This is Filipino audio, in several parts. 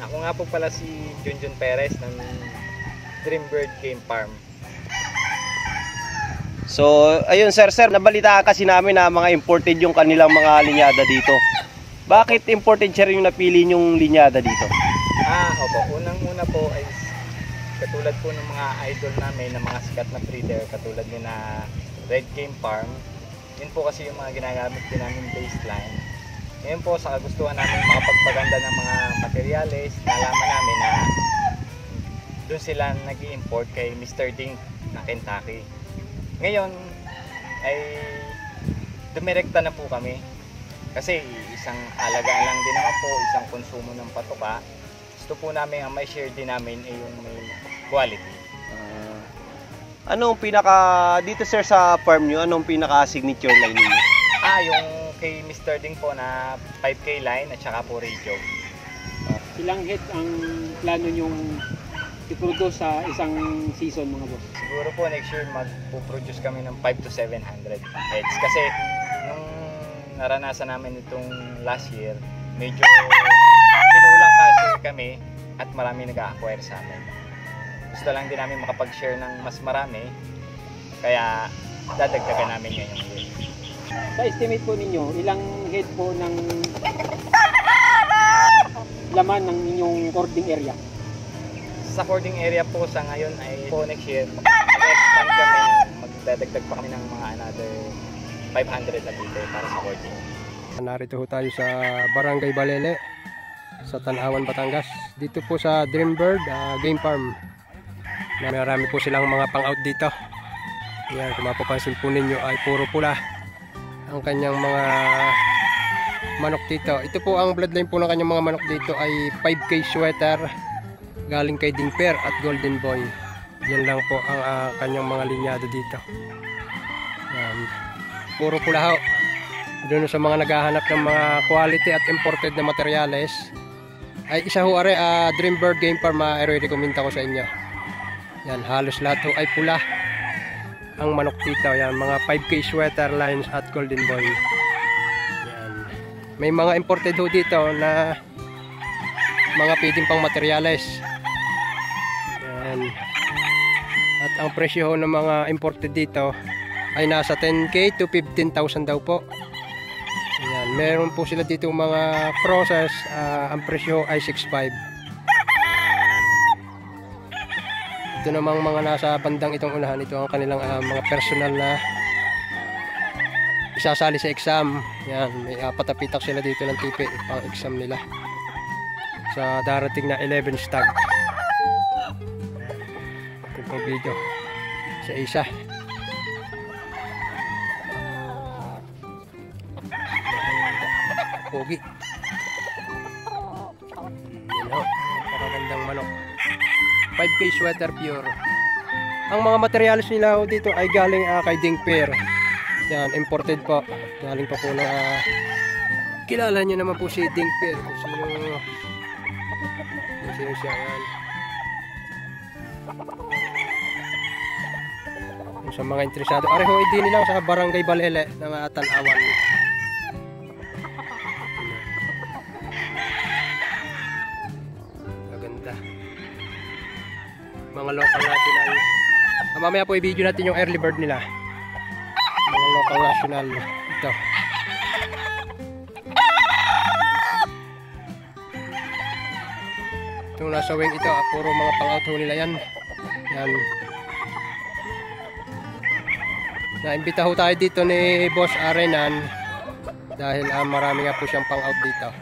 Ako nga po pala si Junjun Perez ng Dreambird Game Farm. So, ayun sir, nabalita kasi namin na mga imported yung kanilang mga linyada dito. Bakit imported sir yung napili yung linyada dito? Opo. Unang-una po ay katulad po ng mga idol namin na mga sikat na breeder, katulad ni na Red Game Farm. Yun po kasi yung mga ginagamit din namin baseline. Ngayon po sa kagustuhan namin makapagpaganda ng mga materyales, nalaman namin na doon sila nag-i-import kay Mr. Dink na Kentucky. Ngayon ay dumirekta na po kami kasi isang alagaan lang din naman po, isang konsumo ng patoka. Gusto po namin ang may share din namin ay yung may quality. Anong dito sir sa farm nyo, anong pinaka-signature line niyo? Yung kay Mr. Ding po na 5K line at saka po radio. Ilang head ang plano nyong i-produce sa isang season mga boss? Siguro po next year magpo-produce kami ng 5 to 700 heads. Kasi nung naranasan namin itong last year, medyo pinulang kasi kami at marami nag-a-acquire sa amin. Gusto lang din namin makapag-share ng mas marami, kaya dadagdagan namin ngayong year. Sa estimate po ninyo, ilang head po ng laman ng inyong cording area? Sa cording area po sa ngayon ay po next year, mag-expand kami, magdadagdag pa kami ng mga another 500 na dito para sa cording. Narito ho tayo sa Barangay Balele sa Tanawan, Batangas. Dito po sa Dreambird Game Farm. Marami po silang mga pang-out dito. Yan, kung mapapansin po ninyo ay puro pula ang kanyang mga manok dito. Ito po ang bloodline po ng kanyang mga manok dito ay 5K sweater galing kay Dingper at Golden Boy. Yan lang po ang kanyang mga linyado dito. Yan. Puro pula ho. Doon sa mga naghahanap ng mga quality at imported na materyales ay isa ho are Dreambird Game Farm i-recommend ko sa inyo. Yan, halos lahat ho ay pula ang manok dito. Yan, mga 5K sweater lines at Golden Boy. Yan. May mga imported ho dito na mga pwedeng pang materyales. Yan. At ang presyo ho ng mga imported dito ay nasa 10K to 15,000 daw po. Yan. Meron po sila dito mga process, ang presyo ay 6.5. Ito namang mga nasa bandang itong unahan, ito ang kanilang mga personal na isasali sa exam. Yan, may patapitak sila dito ng tipi pang exam nila sa darating na 11 stag. Ito pong video sa isa. Pogi. Yan o, napakagandang manok. 5K sweater pure. Ang mga materials nila dito ay galing kay Dingper. Yan, imported po. Galing pa po na kilala nyo naman po si Dingper. Kung sino siya. Yan. Kung sa mga interesado, areho din lang sa Barangay Balele ng Tanawan. Maganda. Mga local national. Mamaya po i-video natin yung early bird nila. Mga local national. Ito. Itong nasa wing ito, puro mga pang-out ho nila yan. Yan. Naimbita ho tayo dito ni Boss Arenan dahil marami nga po siyang pang-out dito.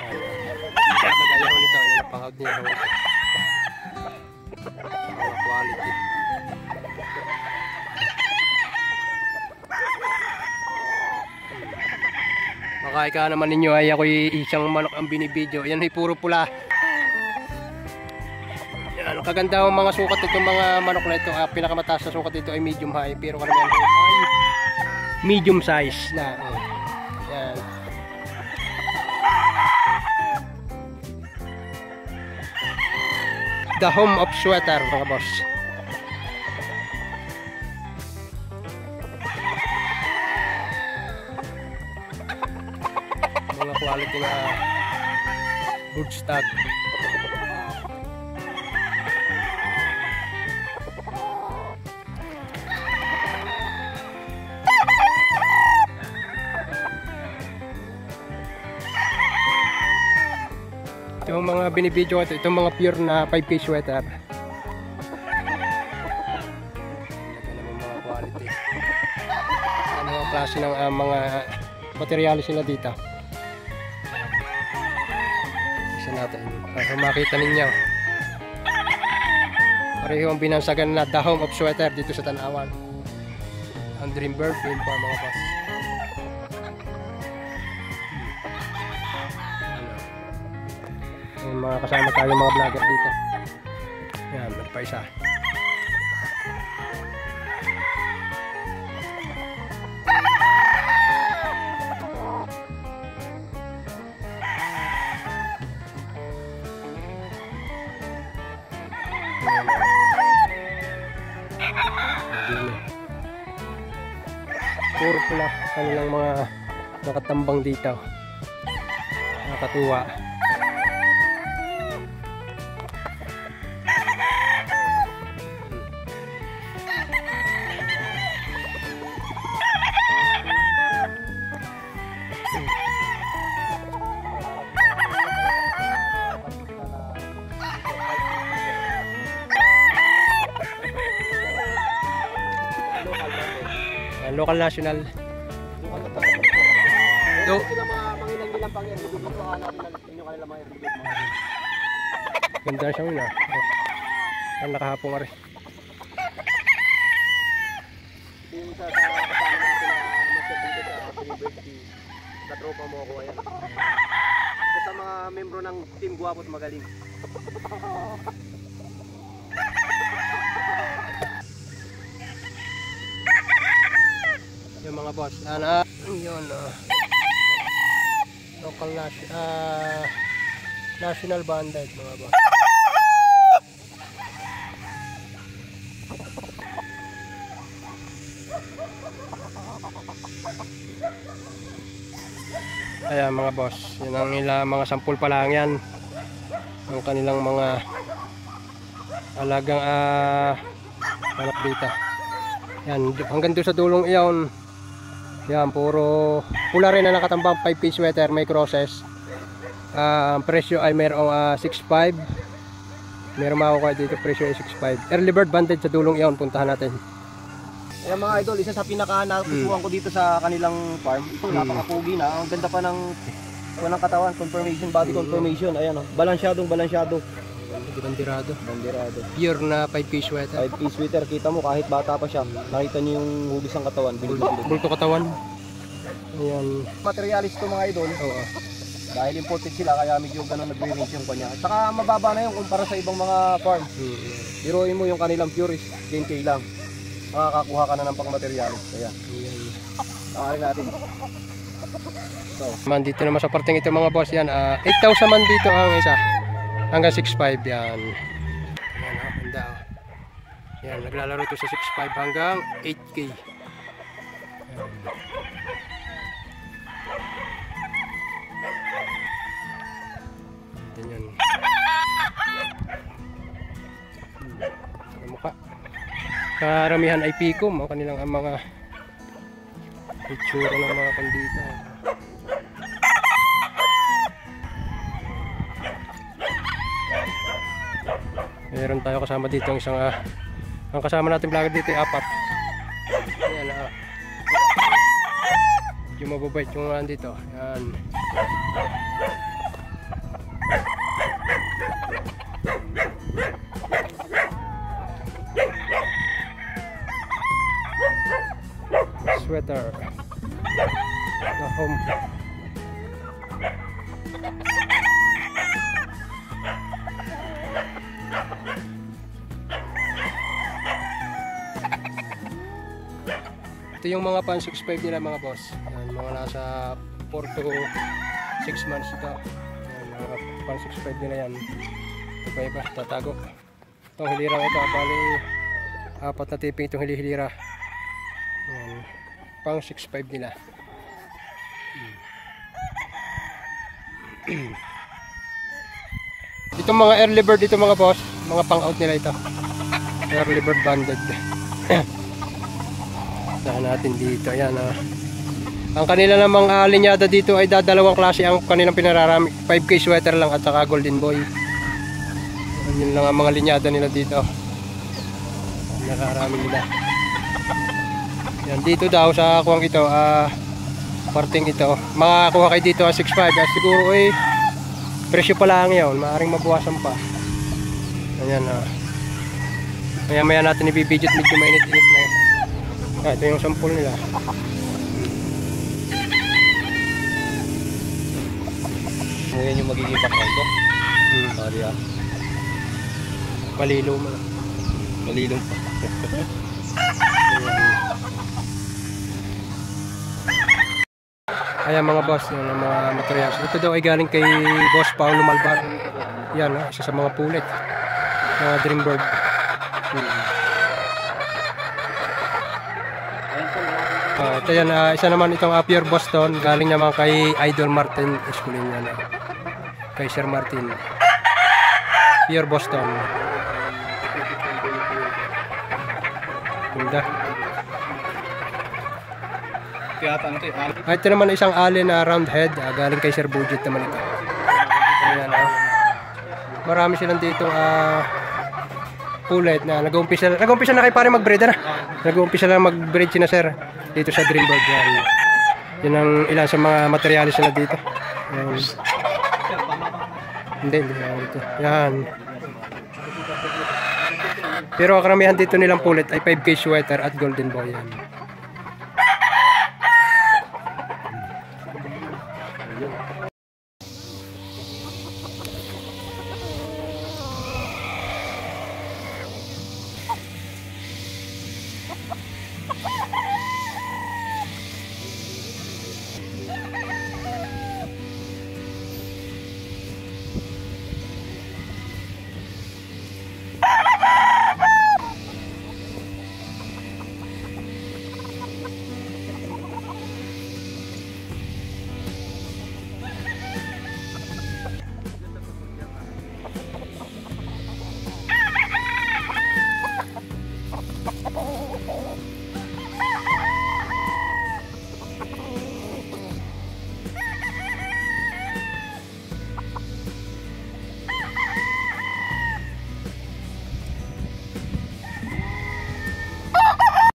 Nagaya ho nito, yan ang pang-out niya ho. Quality. Makaika naman ninyo ay ako isang manok ang binibidyo. Yan ay puro pula. Yan, kaganda ang mga sukat itong mga manok na ito. Pinakamataas na sukat ito ay medium high, pero karamihan ay medium size na. Yan. The home of sweater mga boss. Mga quality na Good stag. Yung mga binibidyo ko, itong mga pure na 5-piece sweater. Mga quality. Ano ang klase ng mga materialis nila dito. Isa natin para makita ninyo. Pareho ang binansagan na the home of sweater dito sa Tanawan. Ang Dreambird din po mga boss. Yung mga kasama tayo mga vlogger dito. Yan, meron pa isa. Puro pula kanilang mga nakatambang dito. Nakatuwa. Local national. Do. Ganda siya yun ah. Ang nakahapong nga rin. Yung sa kasama natin na magsasabi sa University, katropa mo ako ayan. Isa sa mga membro ng Team Guwapo't Magaling. Yung mga boss, yun local national banded mga boss. Ayan mga boss, yun ang ilang mga sampul pa lang yan. Ang kanilang mga alagang anak dito. Yan, hanggang doon sa dulong iyon. Yan, puro pula rin na nakatambang 5-piece sweater, may crosses. Ang presyo ay mayroong 6.5. Meron makukuha dito, presyo ay 6.5. Early bird banded sa dulong iyon, puntahan natin. Ayan mga idol, isa sa pinaka-napusuhan ko dito sa kanilang farm. Ito, napaka-pogi na. Ang ganda pa ng katawan, confirmation, body confirmation. Ayan o, balansyadong. Bandirado. Bandirado. Pure na 5-piece sweater. 5-piece sweater, kita mo kahit bata pa siya. Nakita niyo yung hugis ng katawan. Bulto katawan. Ayan. Materialis to mga idol. Oo. Dahil imported sila, kaya medyo ganun nagre-range yung kanya. At saka mababa na yun kumpara sa ibang mga farm. Biruin mo yung kanilang pure is 10K lang. Makakakuha ka na ng pang-materialis. Kaya, nakarin natin. So, Man dito naman sa parting ito mga boss yan. 8,000 man dito ang isa. Hanggang 6.5 yan. Yan o, handa o. Yan, naglalaro ito sa 6.5 hanggang 8K. Yan. Yan yan. Sa mukha. Karamihan ay pikom ang kanilang mga itsura ng mga pandita. Meron tayo kasama dito ang isang ang kasama natin vlogger dito ay 4. Ayan yung mababait yung nandito. Ayan. Sweater. The home. Ito yung mga pan 6.5 nila mga boss. Yan, mga nasa 4 to 6 months ito. Yan, mga pan 6.5 nila yan. Iba-iba, tatago. Itong hilirang ito, bali 4 na tiping itong hilira. Yan, pang 6.5 nila. Itong mga early bird dito mga boss, mga pang-out nila ito. Early bird banded. Saan natin dito, ayan ah. Ang kanila namang linyada dito ay dalawang klase ang kanilang pinararami. 5K sweater lang at saka golden boy. Yun lang ang mga linyada nila dito. Nakarami nila. Yan, dito daw sa kuwang ito, parting ito. Makakuha kayo dito 6.5. Siguro eh, presyo pa lang yun. Maaring mabawasan pa. Ayan maya natin ibibidget, medyo mainit-init na yun. Ito yung sample nila. Ngayon yung magiging background ko. Sorry ah. Malilo mo. Malilong pa. Ayan mga boss, yung mga materials. Ito daw ay galing kay Boss Paulo Malbar. Yan, isa sa mga pulit. Mga Dreambird. Ito yan, isa naman itong Pure Boston. Galing naman kay Idol Martin Esculin yan. Kay Sir Martin. Pure Boston. Ganda. Ito naman isang allen na round head, galing kay Sir Budget naman ito. Ayan, marami silang dito pulet na nag-uumpisa na kay pare mag-breed na. Nag-uumpisa na mag-breed sina Sir dito sa Dreambird yan. Yan ang ilan sa mga materialis nila dito. Ayan. Hindi dito. Yan. Pero karamihan dito nilang pulet ay 5K sweater at golden boy yan.